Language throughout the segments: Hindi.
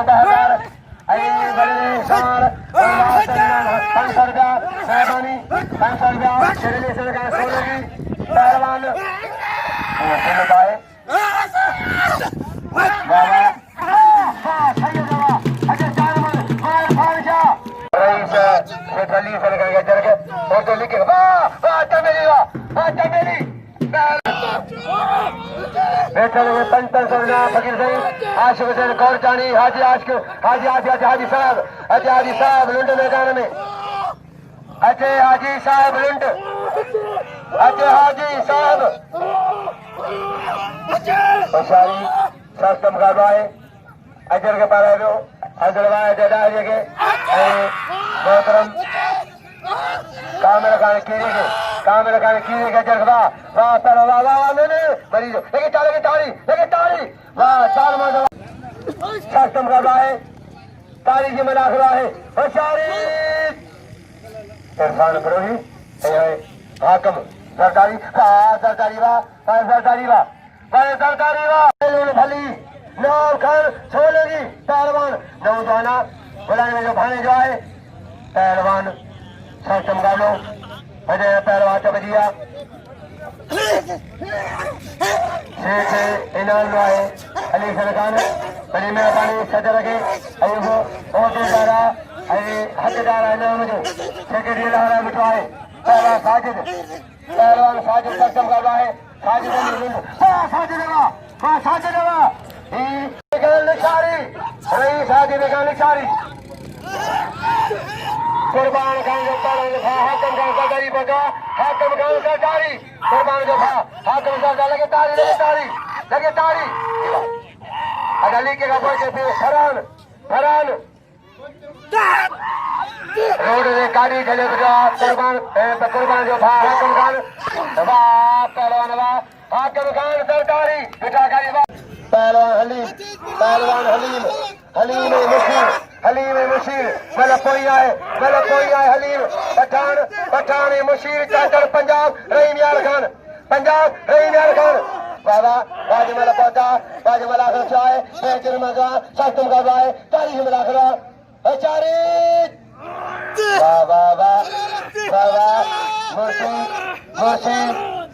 बहदार आई बड़े साल 500 रुपया मेहरबानी 500 रुपया शेरली से का 16 की पहलवान बाय बाबा सही जवा अजय चारमन मार फारजा रईस से गली से लगा चल के फोटो लिखे वाह वाह चमेली वाह चमेली बैठे हुए 500 रुपया फकीर भाई आशिक हुसैन गौर जानी हाजी आशिक हाजी साहब लुंड मैदान में अजय हाजी साहब लुंड अजय हाजी साहब होशियारी सस्तम करवाए अजर के पारा दो अजरवाए जदा के मोहतरम कामेरा खाने कीरे के जरवा वाह पहला वाह वाह नहीं मरीज लेके ताली वाह चार मार सस्तम करवाए ताली की मलाखरो है होशियारी इरफान फरोही हाकम सरदारी भली नौर खान छोलेगी पहलवान नौजवाना बुलाने में जो भाने जो आए पहलवान सस्तम कर लो अजय पहलवान चबजिया शेख इनाम आए अली खान बड़ी मेहरबानी सदर के अयुब ओहदेदारा हकदारा इनाम जो सेक्रेटरी लहरा बिठवाए पहलवान साजिद सस्तम कर रहा है साजिद कुर्बान खान जो हाकम खान सरदारी बचा हाकम खान सरदारी कुर्बान जो था हाकम सरदार लगे तारी अगर लीके का पहुंचे फिर फरान रोड से गाड़ी चले कुर्बान जो था हाकम खान वाह पहलवान वाह हाकम खान सरदारी बिठा गाड़ी पहलवान हलीम मुशीर मला कोई आए हलीम पठान मुशीर चाचड़ पंजाब रहीम यार खान बाबा बाज मला पहुंचा बाज मलाखरो चाहे बेचर मगा सस्तम का बाय तारीख मलाखरो चारी वाह मुशीर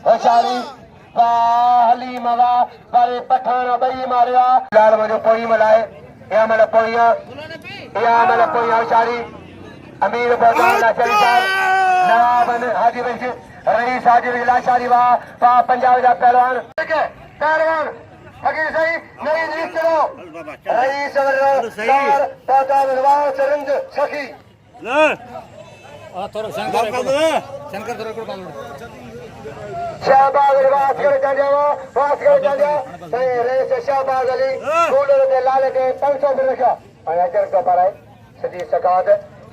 होशियारी वाह हलीम वाह बारे पठान बई मारिया लाल मुझे पोई मलाए या मला पोइया होशियारी अमीर बदान लाचारी साहब नवाब हाजी बंशी रईस हाजी लाचारी वाह पंजाब का पहलवान फकीर सही नहीं रिश्ते रईस सरंज सखी शहबाज वास करे शहबाज अली कूलर के लाल के 500 में रखा अजर का पर है सदी सकात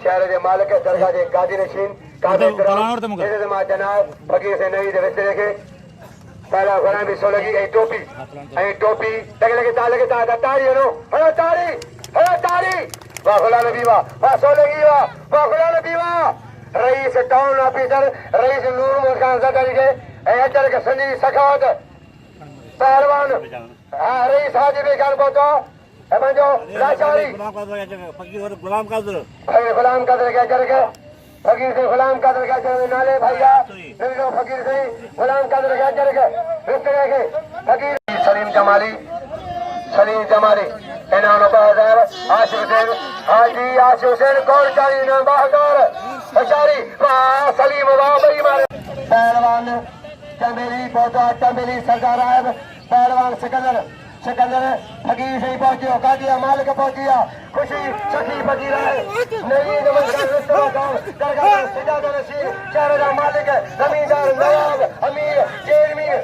शहर के मालिक दरगाह के गादी नशीन कादे मां जनाब फकीर से नई विस्तरे के पहला गुलाम भी 16 की टोपी लगे तारी वाह गुलाम नबी वाह 16 की वाह गुलाम नबी वाह रईस टाउन ऑफिसर रईस नूर मुस्कान सरदारी के अजर के संजी सखावत पहलवान रईस हाजी बेकार पहुंचो जो लाचारी गुलाम कादर के अजर के फकीर से गुलाम कादर के अजर नाले भैया फकीर से गुलाम कादर के अजर के रिश्ते के फकीर सलीम जमाली इनाम बहादुर आशिक हुसैन गौर चारी इनाम बहादुर होशियारी वाह सलीम वाह बई मारे पहलवान चमेली सरदार आयब पहलवान सिकंदर फकीर से पहुंचे कादिया मालिक पहुंचिया खुशी सखी फकीर है नहीं नमस्कार मालिक जमींदार नवाब अमीर चेयरमैन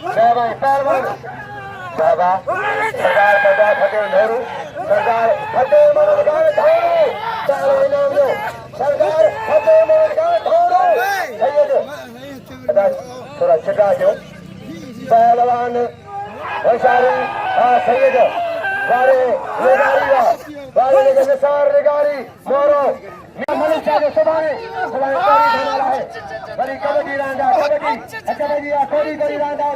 पहलवान बाबा सरदार फतेह नेहरू सरदार फतेह मनोहर सरदार फतेह मनोहर थोड़ा छिटा जो पहलवान होशियारी सैयद वारे निसार रेगारी मोरो मनुष्य जो सुभाने है बड़ी कबड्डी रांदा कोरी रांदा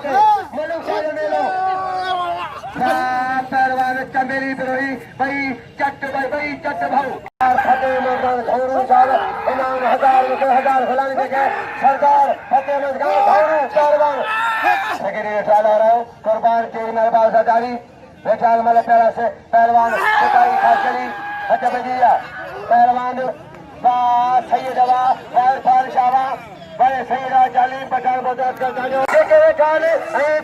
मनुष्य जो मेलो पहलवान चमेली बिरोही भाई चट भाऊ फतेह मैदान धौरू साहब इनाम 1000 फलाने देखे सरदार फतेह मैदान धौरू पहलवान सेक्रेटरी चाला रहा है कुर्बान के मेहरबान सरदारी बेचाल मल प्यारा से पहलवान सिपाही खास करी हज बजिया पहलवान बा सैयद बा फार शाबा बड़े सैयदा जाली पठान बदर का जानो के बेचाल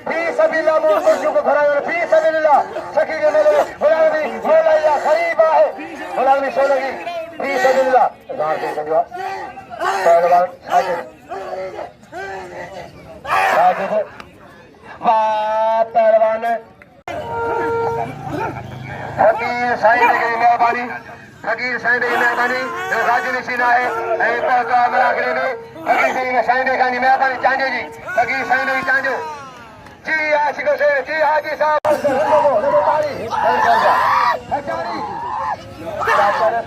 फी सबिल्लाह मुर्शिद को खड़ा फी सबिल्लाह सखी के मेले गुलामी मोला खरीबा है गुलामी सोलगी फी सबिल्लाह गार के सजवा पहलवान साजिद बा पहलवान फकीर साईं की मेहरबानी फकीर साईं की मेहरबानी जो राज निशीना है पहुंचा मलाखरे में फकीर साईं की मेहरबानी चांजो जी फकीर साईं की चांजो जी आशिकों से जी हाजी साहब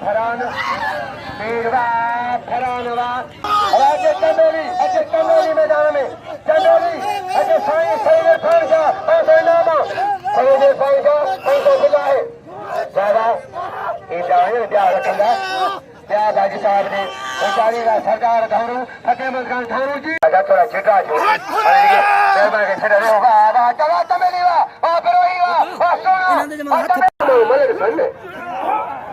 फरान चंदोली मैदान में चंदोली अजय साईं सही खान शाह नामा सही साईं शाह मिला है ज्यादा ध्यान रखेगा प्यार हाजी साहब ने बेचारी का सरदार धौरू फतेह खान धौरू जी थोड़ा छिटा छो के छिटा होगा चला तमेली वा बिरोही वा सोना मलक सन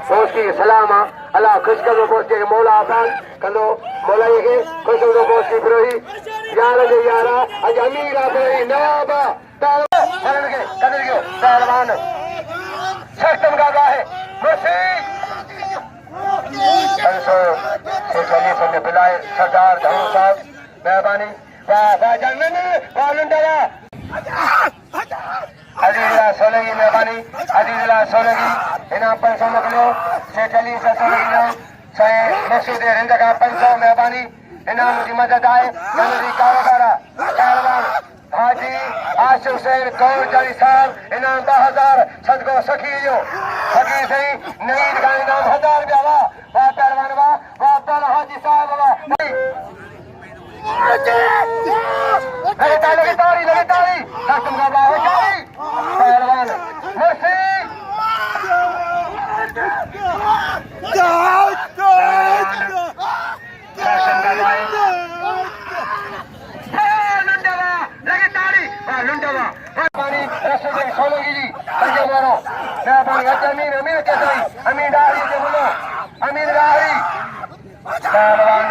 पोस्टी सलामा अल्लाह खुश करो पोस्टी के मौला आसान कंदो मौला के खुश करो पोस्टी बिरोही यार जे यारा अज अमीरा बिरोही नवाबा पहलवान के कदर के पहलवान सख्तम का है मुर्शिद 546 ने बिलाए सरदार धौरू साहब मेहरबानी वाह जनन वाह लुंडा अजीजला सोलगी मेहरबानी अजीजला सोलगी इनाम 500 मोकिलियो सेठली से सोलगी सही मसूद रिंद का 500 मेहरबानी इनाम जी मदद आए जनरी कारोबारा पहलवान हाजी आशिफ हुसैन कौर जारी साहब इनाम 2000 सदको सखी जो सखी सही नई का इनाम 1000 रुपया वाह पहलवान वाह पहल हाजी साहब वाह लगे तारी सख्तम का वाह जारी पहलवान मुर्शिद सोलगी जी संजय मारो मेहरबानी अमीर कैसे अमीर डाहरी के बोलो अमीर डाहरी पहलवान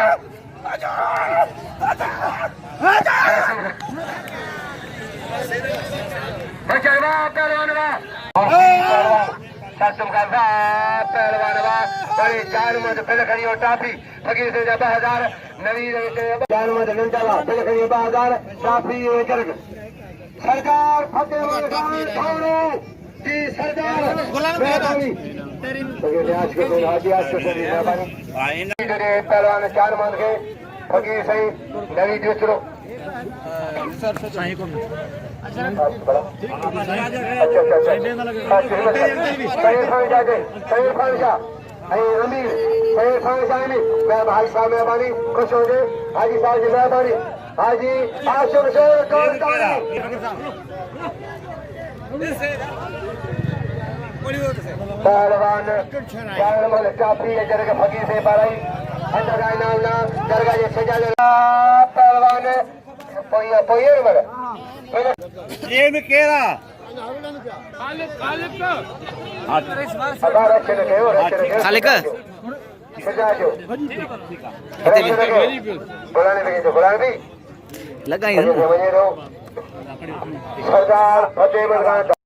पहलवान बड़ी चार मत फिर खड़ी और टाफी फकीर से 2000 नवी चार मत लंडा फिर खड़ी 2000 टाफी सरकार फतेह खान धौरू जी सरदार मेहरबानी पहलवान चार मान के फकीर सही नवी दूसरो अमीर सही खान शाह मैं भाई साहब मेहरबानी खुश हो गए हाजी साहब की मेहरबानी हाजी आशिफ हुसैन कौन पहलवान काफी जगह फकीर से पाराई अंदर का इनाम ना जरगा ये सजा पहलवान पोयर मगर ये में केरा खालिक सजा जो बुलाने भी लगाई सरदार फतेह